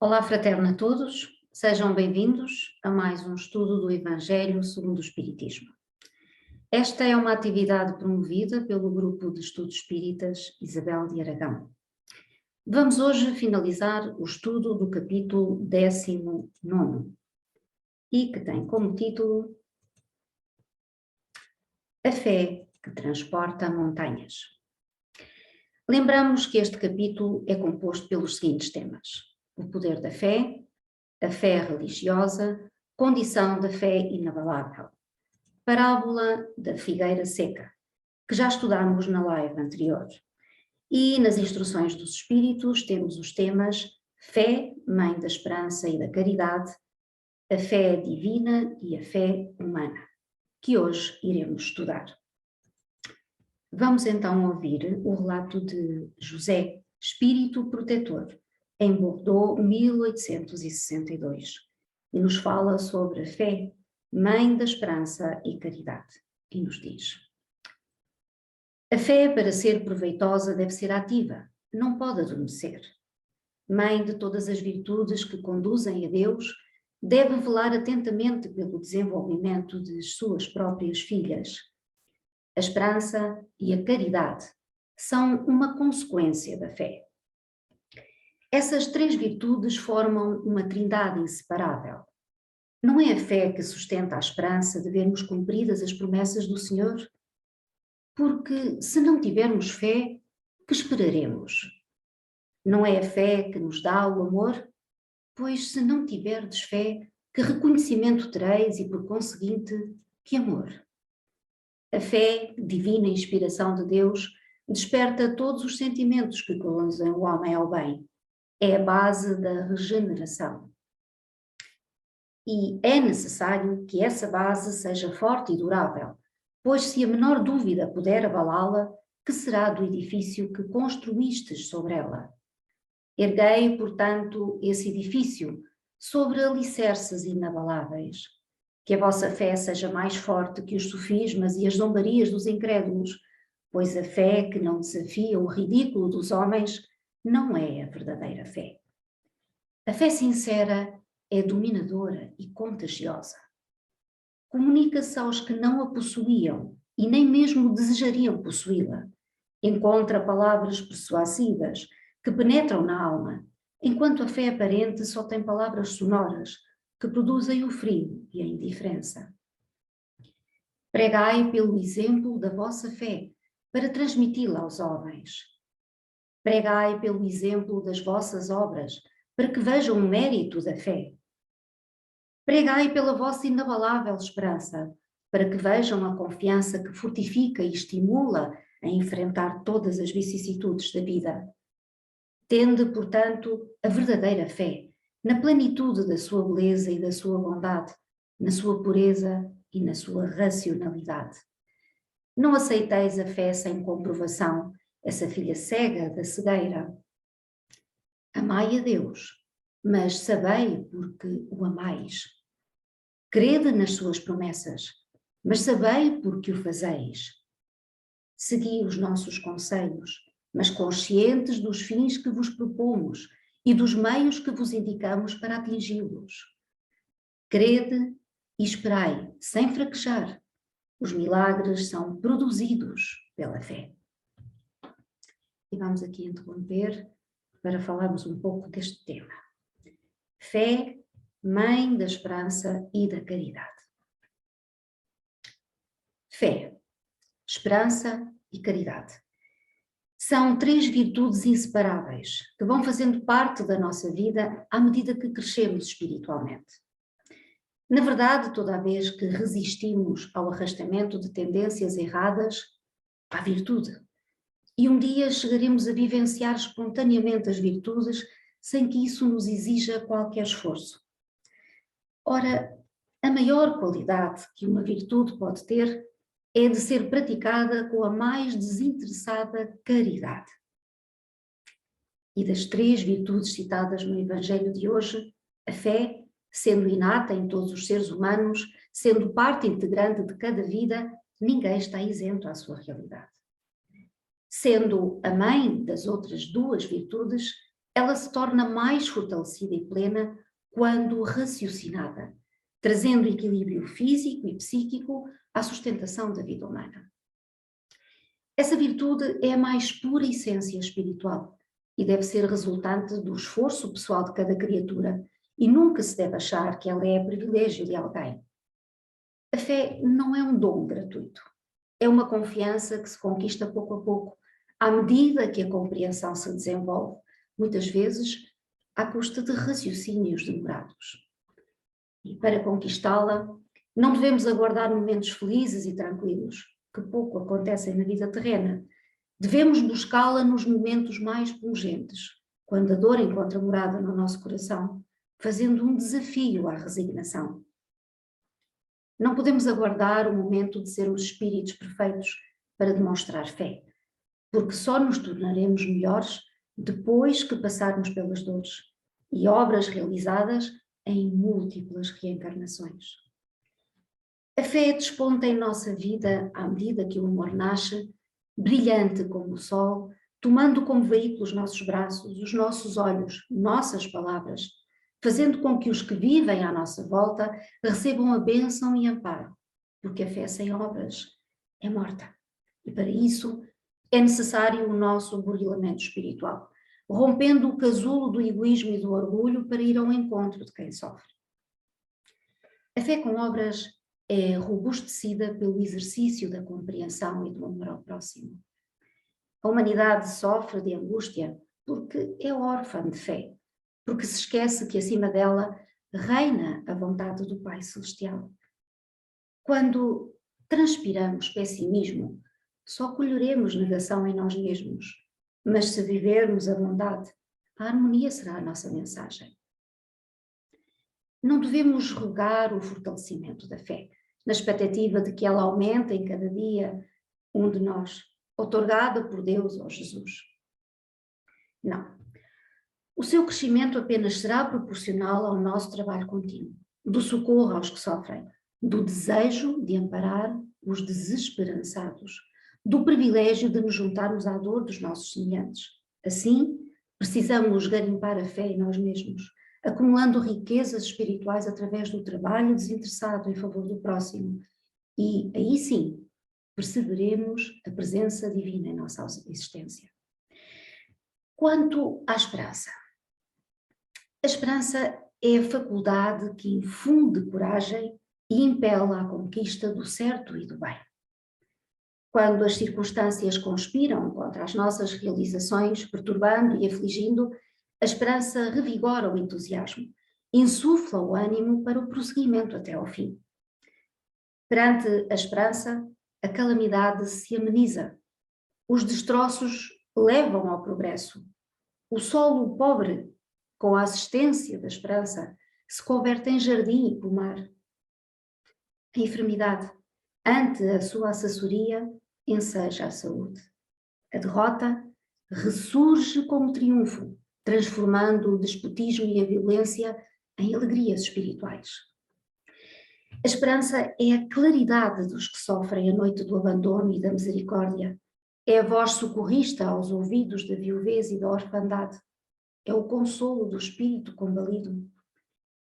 Olá, fraterna a todos, sejam bem-vindos a mais um estudo do Evangelho segundo o Espiritismo. Esta é uma atividade promovida pelo Grupo de Estudos Espíritas Isabel de Aragão. Vamos hoje finalizar o estudo do capítulo 19 e que tem como título A Fé que Transporta Montanhas. Lembramos que este capítulo é composto pelos seguintes temas: o poder da fé, a fé religiosa, condição da fé inabalável, parábola da figueira seca, que já estudámos na live anterior. E nas instruções dos Espíritos temos os temas fé, mãe da esperança e da caridade, a fé divina e a fé humana, que hoje iremos estudar. Vamos então ouvir o relato de José, espírito protetor, em Bordeaux, 1862, e nos fala sobre a fé, mãe da esperança e caridade, e nos diz: a fé, para ser proveitosa, deve ser ativa, não pode adormecer. Mãe de todas as virtudes que conduzem a Deus, deve velar atentamente pelo desenvolvimento de suas próprias filhas. A esperança e a caridade são uma consequência da fé. Essas três virtudes formam uma trindade inseparável. Não é a fé que sustenta a esperança de vermos cumpridas as promessas do Senhor? Porque se não tivermos fé, que esperaremos? Não é a fé que nos dá o amor? Pois se não tiverdes fé, que reconhecimento tereis e por conseguinte, que amor? A fé, divina inspiração de Deus, desperta todos os sentimentos que conduzem o homem ao bem. É a base da regeneração. E é necessário que essa base seja forte e durável, pois se a menor dúvida puder abalá-la, que será do edifício que construístes sobre ela? Erguei, portanto, esse edifício sobre alicerces inabaláveis. Que a vossa fé seja mais forte que os sofismas e as zombarias dos incrédulos, pois a fé que não desafia o ridículo dos homens não é a verdadeira fé. A fé sincera é dominadora e contagiosa. Comunica-se aos que não a possuíam e nem mesmo desejariam possuí-la. Encontra palavras persuasivas que penetram na alma, enquanto a fé aparente só tem palavras sonoras que produzem o frio e a indiferença. Pregai pelo exemplo da vossa fé para transmiti-la aos homens. Pregai pelo exemplo das vossas obras para que vejam o mérito da fé. Pregai pela vossa inabalável esperança para que vejam a confiança que fortifica e estimula a enfrentar todas as vicissitudes da vida. Tende, portanto, a verdadeira fé, na plenitude da sua beleza e da sua bondade, na sua pureza e na sua racionalidade. Não aceiteis a fé sem comprovação, essa filha cega da cegueira. Amai a Deus, mas sabei porque o amais. Crede nas suas promessas, mas sabei porque o fazeis. Segui os nossos conselhos, mas conscientes dos fins que vos propomos e dos meios que vos indicamos para atingi-los. Crede e esperai, sem fraquejar. Os milagres são produzidos pela fé. E vamos aqui interromper para falarmos um pouco deste tema. Fé, mãe da esperança e da caridade. Fé, esperança e caridade. São três virtudes inseparáveis que vão fazendo parte da nossa vida à medida que crescemos espiritualmente. Na verdade, toda a vez que resistimos ao arrastamento de tendências erradas, há virtude. E um dia chegaremos a vivenciar espontaneamente as virtudes sem que isso nos exija qualquer esforço. Ora, a maior qualidade que uma virtude pode ter é de ser praticada com a mais desinteressada caridade. E das três virtudes citadas no Evangelho de hoje, a fé, sendo inata em todos os seres humanos, sendo parte integrante de cada vida, ninguém está isento à sua realidade. Sendo a mãe das outras duas virtudes, ela se torna mais fortalecida e plena quando raciocinada, trazendo equilíbrio físico e psíquico à sustentação da vida humana. Essa virtude é a mais pura essência espiritual e deve ser resultante do esforço pessoal de cada criatura e nunca se deve achar que ela é privilégio de alguém. A fé não é um dom gratuito, é uma confiança que se conquista pouco a pouco, à medida que a compreensão se desenvolve, muitas vezes à custa de raciocínios demorados. E para conquistá-la, não devemos aguardar momentos felizes e tranquilos, que pouco acontecem na vida terrena. Devemos buscá-la nos momentos mais pungentes, quando a dor encontra morada no nosso coração, fazendo um desafio à resignação. Não podemos aguardar o momento de sermos espíritos perfeitos para demonstrar fé, porque só nos tornaremos melhores depois que passarmos pelas dores e obras realizadas em múltiplas reencarnações. A fé desponta em nossa vida à medida que o amor nasce, brilhante como o sol, tomando como veículo os nossos braços, os nossos olhos, nossas palavras, fazendo com que os que vivem à nossa volta recebam a bênção e amparo, porque a fé sem obras é morta. E para isso é necessário o nosso burilamento espiritual, rompendo o casulo do egoísmo e do orgulho para ir ao encontro de quem sofre. A fé com obras é robustecida pelo exercício da compreensão e do amor ao próximo. A humanidade sofre de angústia porque é órfã de fé, porque se esquece que acima dela reina a vontade do Pai Celestial. Quando transpiramos pessimismo, só colheremos negação em nós mesmos, mas se vivermos a bondade, a harmonia será a nossa mensagem. Não devemos rogar o fortalecimento da fé, na expectativa de que ela aumente em cada dia um de nós, outorgada por Deus ou Jesus. Não. O seu crescimento apenas será proporcional ao nosso trabalho contínuo, do socorro aos que sofrem, do desejo de amparar os desesperançados, do privilégio de nos juntarmos à dor dos nossos semelhantes. Assim, precisamos garimpar a fé em nós mesmos, acumulando riquezas espirituais através do trabalho desinteressado em favor do próximo. E aí sim, perceberemos a presença divina em nossa existência. Quanto à esperança. A esperança é a faculdade que infunde coragem e impela à conquista do certo e do bem. Quando as circunstâncias conspiram contra as nossas realizações, perturbando e afligindo, a esperança revigora o entusiasmo, insufla o ânimo para o prosseguimento até ao fim. Perante a esperança, a calamidade se ameniza, os destroços levam ao progresso, o solo pobre, com a assistência da esperança, se converte em jardim e pomar. A enfermidade, ante a sua assessoria, enseja a saúde. A derrota ressurge como triunfo, transformando o despotismo e a violência em alegrias espirituais. A esperança é a claridade dos que sofrem a noite do abandono e da misericórdia. É a voz socorrista aos ouvidos da viuvez e da orfandade. É o consolo do espírito combalido.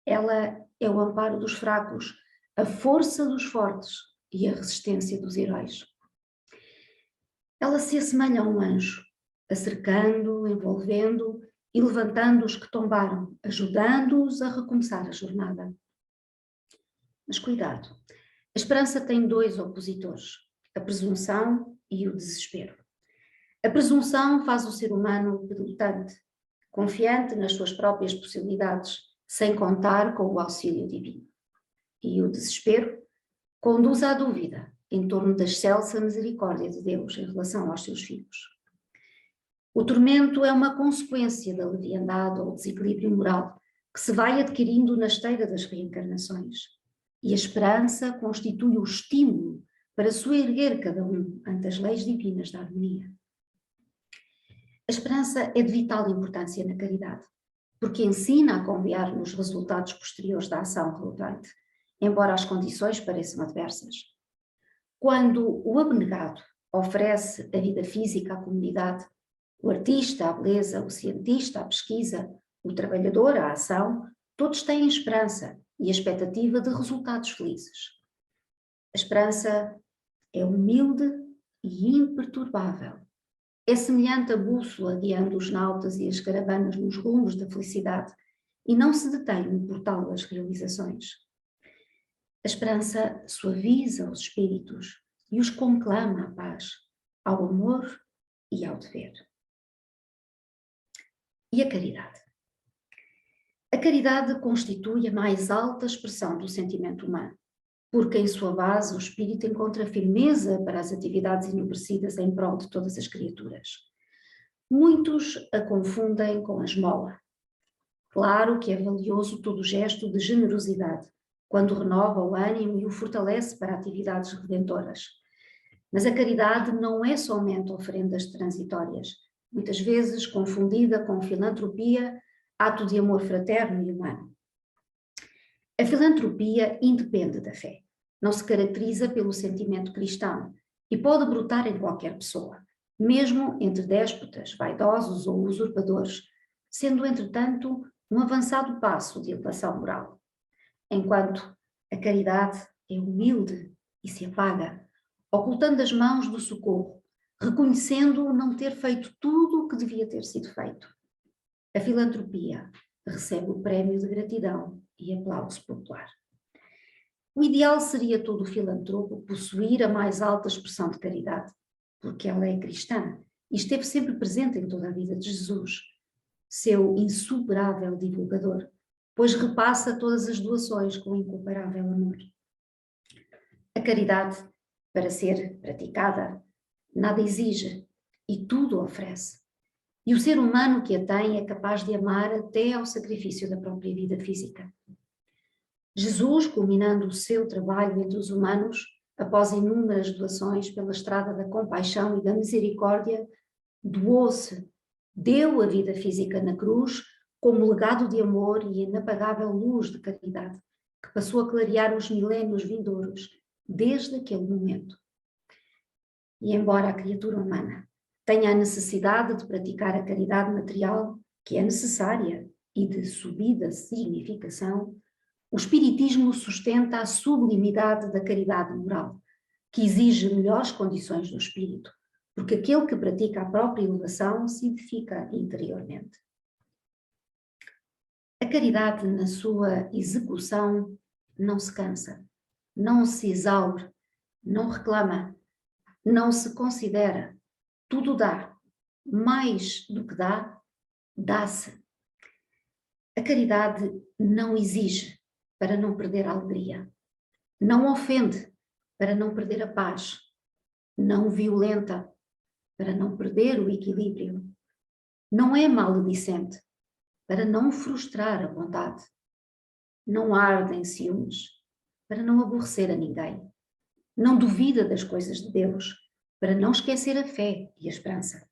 Ela é o amparo dos fracos, a força dos fortes e a resistência dos heróis. Ela se assemelha a um anjo, acercando, envolvendo e levantando os que tombaram, ajudando-os a recomeçar a jornada. Mas cuidado, a esperança tem dois opositores, a presunção e o desespero. A presunção faz o ser humano pedultante, confiante nas suas próprias possibilidades, sem contar com o auxílio divino. E o desespero conduz à dúvida em torno da excelsa misericórdia de Deus em relação aos seus filhos. O tormento é uma consequência da leviandade ou desequilíbrio moral que se vai adquirindo na esteira das reencarnações. E a esperança constitui o estímulo para soerguer cada um ante as leis divinas da harmonia. A esperança é de vital importância na caridade, porque ensina a confiar nos resultados posteriores da ação relevante, embora as condições pareçam adversas. Quando o abnegado oferece a vida física à comunidade, O artista, a beleza, o cientista, a pesquisa, o trabalhador, a ação, todos têm esperança e a expectativa de resultados felizes. A esperança é humilde e imperturbável. É semelhante à bússola guiando os nautas e as caravanas nos rumos da felicidade e não se detém no portal das realizações. A esperança suaviza os espíritos e os conclama à paz, ao amor e ao dever. E a caridade? A caridade constitui a mais alta expressão do sentimento humano, porque em sua base o espírito encontra firmeza para as atividades enobrecidas em prol de todas as criaturas. Muitos a confundem com a esmola. Claro que é valioso todo o gesto de generosidade, quando renova o ânimo e o fortalece para atividades redentoras. Mas a caridade não é somente oferendas transitórias, muitas vezes confundida com filantropia, ato de amor fraterno e humano. A filantropia independe da fé, não se caracteriza pelo sentimento cristão e pode brotar em qualquer pessoa, mesmo entre déspotas, vaidosos ou usurpadores, sendo, entretanto, um avançado passo de elevação moral. Enquanto a caridade é humilde e se apaga, ocultando as mãos do socorro, reconhecendo não ter feito tudo o que devia ter sido feito. A filantropia recebe o prémio de gratidão e aplauso popular. O ideal seria todo filantropo possuir a mais alta expressão de caridade, porque ela é cristã e esteve sempre presente em toda a vida de Jesus, seu insuperável divulgador, pois repassa todas as doações com incomparável amor. A caridade, para ser praticada, nada exige e tudo oferece. E o ser humano que a tem é capaz de amar até ao sacrifício da própria vida física. Jesus, culminando o seu trabalho entre os humanos, após inúmeras doações pela estrada da compaixão e da misericórdia, doou-se, deu a vida física na cruz como legado de amor e inapagável luz de caridade, que passou a clarear os milénios vindouros, desde aquele momento. E embora a criatura humana tenha a necessidade de praticar a caridade material, que é necessária e de subida significação, o Espiritismo sustenta a sublimidade da caridade moral, que exige melhores condições do espírito, porque aquele que pratica a própria elevação se edifica interiormente. A caridade, na sua execução, não se cansa, não se exaure, não reclama, não se considera, tudo dá, mais do que dá, dá-se. A caridade não exige para não perder a alegria, não ofende para não perder a paz, não violenta para não perder o equilíbrio, não é maledicente para não frustrar a bondade, não arde em ciúmes para não aborrecer a ninguém, não duvida das coisas de Deus para não esquecer a fé e a esperança.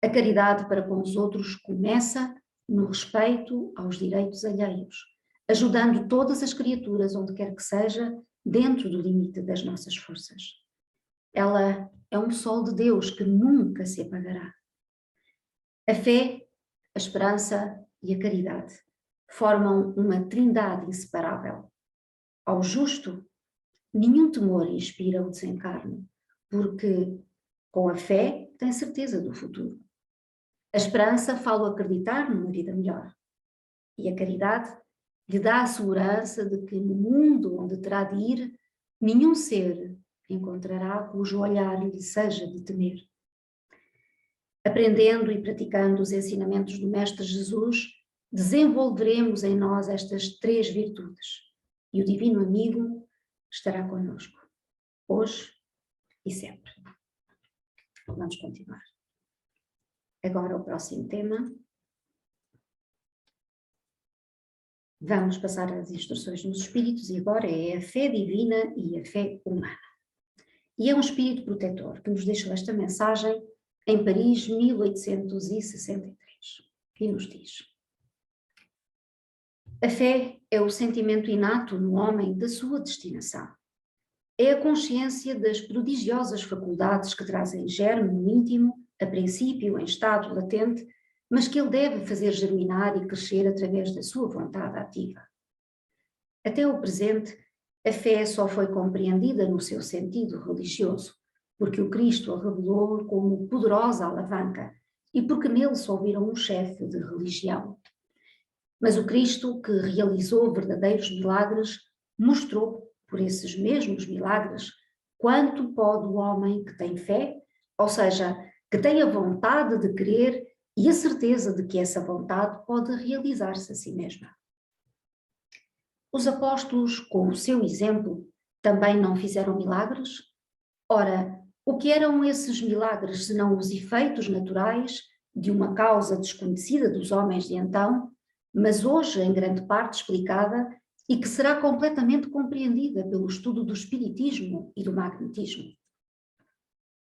A caridade para com os outros começa no respeito aos direitos alheios, ajudando todas as criaturas onde quer que seja, dentro do limite das nossas forças. Ela é um sol de Deus que nunca se apagará. A fé, a esperança e a caridade formam uma trindade inseparável. Ao justo, nenhum temor inspira o desencarno, porque com a fé tem certeza do futuro. A esperança fala acreditar numa vida melhor. E a caridade lhe dá a segurança de que no mundo onde terá de ir, nenhum ser encontrará cujo olhar lhe seja de temer. Aprendendo e praticando os ensinamentos do Mestre Jesus, desenvolveremos em nós estas três virtudes. E o Divino Amigo estará conosco, hoje e sempre. Vamos continuar. Agora o próximo tema. Vamos passar às instruções dos espíritos e agora é a fé divina e a fé humana. E é um espírito protetor que nos deixou esta mensagem em Paris, 1863. E nos diz: a fé é o sentimento inato no homem da sua destinação. É a consciência das prodigiosas faculdades que trazem germe no íntimo a princípio em estado latente, mas que ele deve fazer germinar e crescer através da sua vontade ativa. Até o presente, a fé só foi compreendida no seu sentido religioso, porque o Cristo a revelou como poderosa alavanca e porque nele só viram um chefe de religião. Mas o Cristo, que realizou verdadeiros milagres, mostrou, por esses mesmos milagres, quanto pode o homem que tem fé, ou seja, que tem a vontade de querer e a certeza de que essa vontade pode realizar-se a si mesma. Os apóstolos, com o seu exemplo, também não fizeram milagres? Ora, o que eram esses milagres senão os efeitos naturais de uma causa desconhecida dos homens de então, mas hoje em grande parte explicada e que será completamente compreendida pelo estudo do espiritismo e do magnetismo?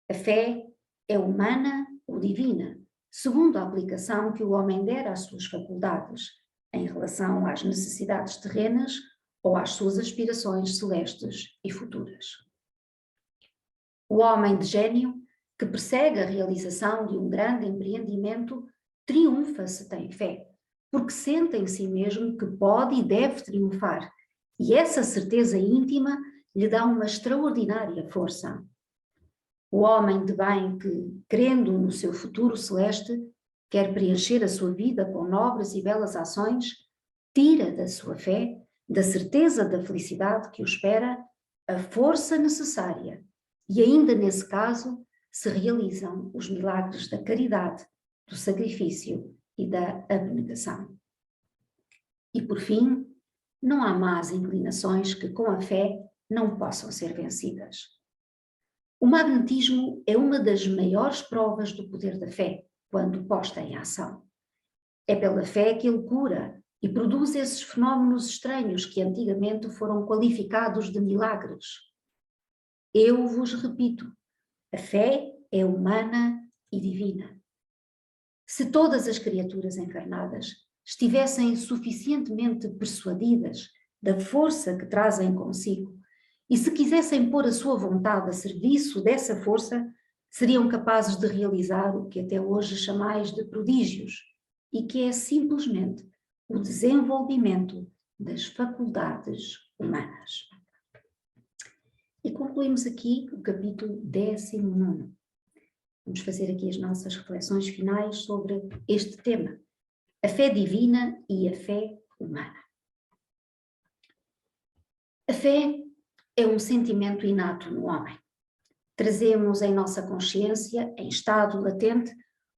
A fé é humana ou divina, segundo a aplicação que o homem der às suas faculdades, em relação às necessidades terrenas ou às suas aspirações celestes e futuras. O homem de gênio, que persegue a realização de um grande empreendimento, triunfa se tem fé, porque sente em si mesmo que pode e deve triunfar, e essa certeza íntima lhe dá uma extraordinária força. O homem de bem que, crendo no seu futuro celeste, quer preencher a sua vida com nobres e belas ações, tira da sua fé, da certeza da felicidade que o espera, a força necessária, e ainda nesse caso se realizam os milagres da caridade, do sacrifício e da abnegação. E por fim, não há más inclinações que com a fé não possam ser vencidas. O magnetismo é uma das maiores provas do poder da fé, quando posta em ação. É pela fé que ele cura e produz esses fenómenos estranhos que antigamente foram qualificados de milagres. Eu vos repito, a fé é humana e divina. Se todas as criaturas encarnadas estivessem suficientemente persuadidas da força que trazem consigo e se quisessem pôr a sua vontade a serviço dessa força, seriam capazes de realizar o que até hoje chamais de prodígios e que é simplesmente o desenvolvimento das faculdades humanas. E concluímos aqui o capítulo 19. Vamos fazer aqui as nossas reflexões finais sobre este tema, a fé divina e a fé humana. A fé é um sentimento inato no homem. Trazemos em nossa consciência, em estado latente,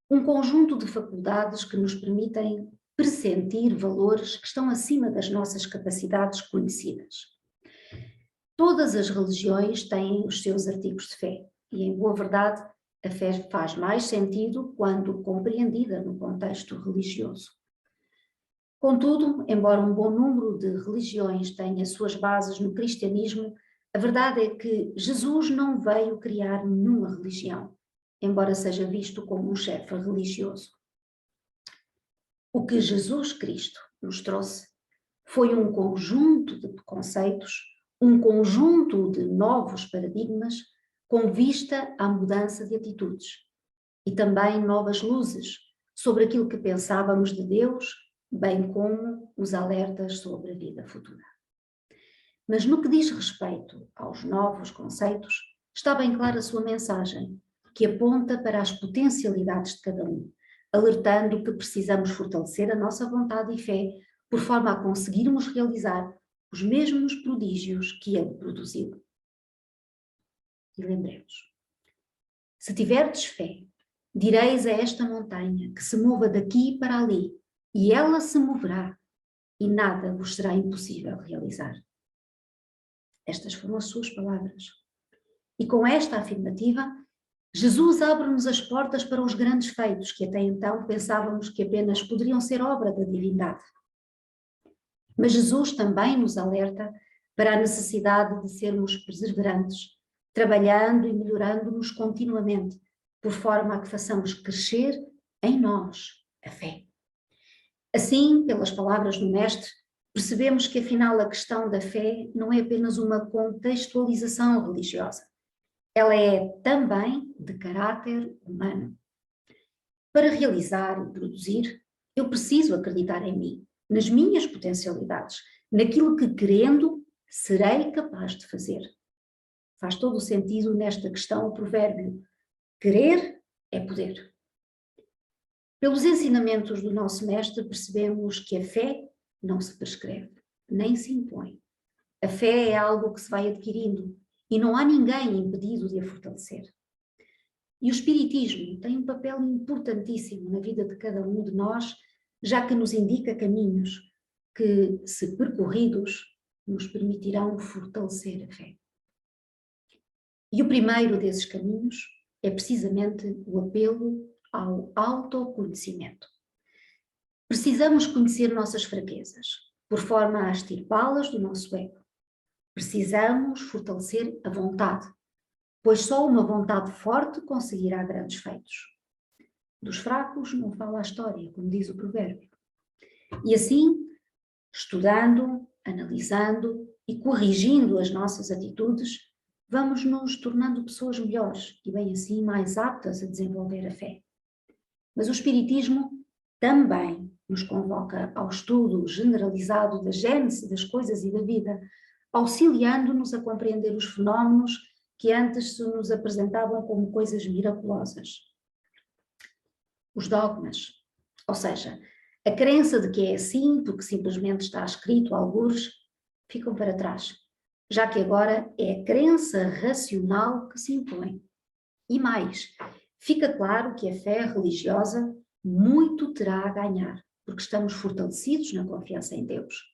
um conjunto de faculdades que nos permitem pressentir valores que estão acima das nossas capacidades conhecidas. Todas as religiões têm os seus artigos de fé, e em boa verdade, a fé faz mais sentido quando compreendida no contexto religioso. Contudo, embora um bom número de religiões tenha suas bases no cristianismo, a verdade é que Jesus não veio criar nenhuma religião, embora seja visto como um chefe religioso. O que Jesus Cristo nos trouxe foi um conjunto de conceitos, um conjunto de novos paradigmas com vista à mudança de atitudes e também novas luzes sobre aquilo que pensávamos de Deus, bem como os alertas sobre a vida futura. Mas no que diz respeito aos novos conceitos, está bem clara a sua mensagem, que aponta para as potencialidades de cada um, alertando que precisamos fortalecer a nossa vontade e fé, por forma a conseguirmos realizar os mesmos prodígios que ele produziu. E lembremos, se tiverdes fé, direis a esta montanha que se mova daqui para ali, e ela se moverá, e nada vos será impossível realizar. Estas foram as suas palavras. E com esta afirmativa, Jesus abre-nos as portas para os grandes feitos que até então pensávamos que apenas poderiam ser obra da divindade. Mas Jesus também nos alerta para a necessidade de sermos perseverantes, trabalhando e melhorando-nos continuamente, por forma a que façamos crescer em nós a fé. Assim, pelas palavras do Mestre, percebemos que afinal a questão da fé não é apenas uma contextualização religiosa. Ela é também de caráter humano, Para realizar e produzir, eu preciso acreditar em mim, nas minhas potencialidades, naquilo que, querendo, serei capaz de fazer. Faz todo o sentido nesta questão o provérbio: querer é poder. Pelos ensinamentos do nosso mestre, percebemos que a fé não se prescreve, nem se impõe. A fé é algo que se vai adquirindo e não há ninguém impedido de a fortalecer. E o Espiritismo tem um papel importantíssimo na vida de cada um de nós, já que nos indica caminhos que, se percorridos, nos permitirão fortalecer a fé. E o primeiro desses caminhos é precisamente o apelo ao autoconhecimento. Precisamos conhecer nossas fraquezas, por forma a extirpá-las do nosso ego. Precisamos fortalecer a vontade, pois só uma vontade forte conseguirá grandes feitos. Dos fracos não fala a história, como diz o provérbio. E assim, estudando, analisando e corrigindo as nossas atitudes, vamos nos tornando pessoas melhores e bem assim mais aptas a desenvolver a fé. Mas o Espiritismo também nos convoca ao estudo generalizado da gênese das coisas e da vida, auxiliando-nos a compreender os fenómenos que antes se nos apresentavam como coisas miraculosas. Os dogmas, ou seja, a crença de que é assim porque simplesmente está escrito algures, ficam para trás, já que agora é a crença racional que se impõe. E mais, fica claro que a fé religiosa muito terá a ganhar, porque estamos fortalecidos na confiança em Deus.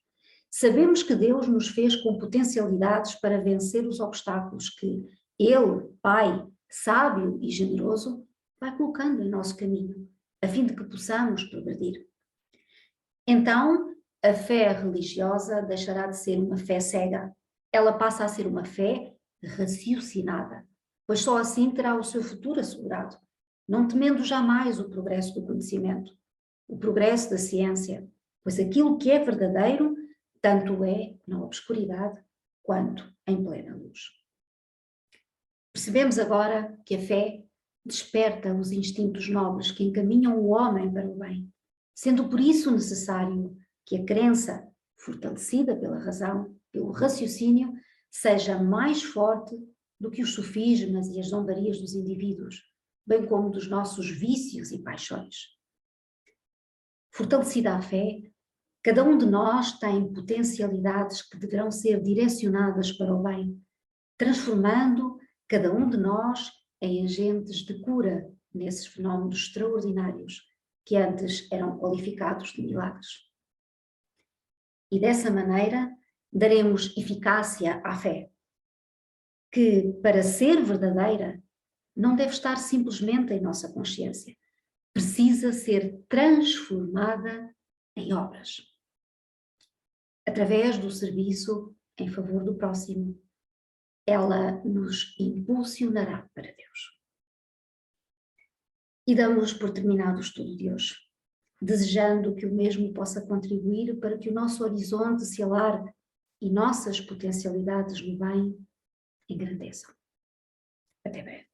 Sabemos que Deus nos fez com potencialidades para vencer os obstáculos que Ele, Pai, sábio e generoso, vai colocando em nosso caminho, a fim de que possamos progredir. Então, a fé religiosa deixará de ser uma fé cega. Ela passa a ser uma fé raciocinada, pois só assim terá o seu futuro assegurado, não temendo jamais o progresso do conhecimento, o progresso da ciência, pois aquilo que é verdadeiro tanto é na obscuridade quanto em plena luz. Percebemos agora que a fé desperta os instintos nobres que encaminham o homem para o bem, sendo por isso necessário que a crença, fortalecida pela razão, pelo raciocínio, seja mais forte do que os sofismas e as zombarias dos indivíduos, bem como dos nossos vícios e paixões. Fortalecida a fé, cada um de nós tem potencialidades que deverão ser direcionadas para o bem, transformando cada um de nós em agentes de cura nesses fenómenos extraordinários que antes eram qualificados de milagres. E dessa maneira daremos eficácia à fé, que para ser verdadeira não deve estar simplesmente em nossa consciência, precisa ser transformada em obras. Através do serviço em favor do próximo, ela nos impulsionará para Deus. E damos por terminado o estudo de hoje, desejando que o mesmo possa contribuir para que o nosso horizonte se alargue e nossas potencialidades no bem engrandeçam. Até breve.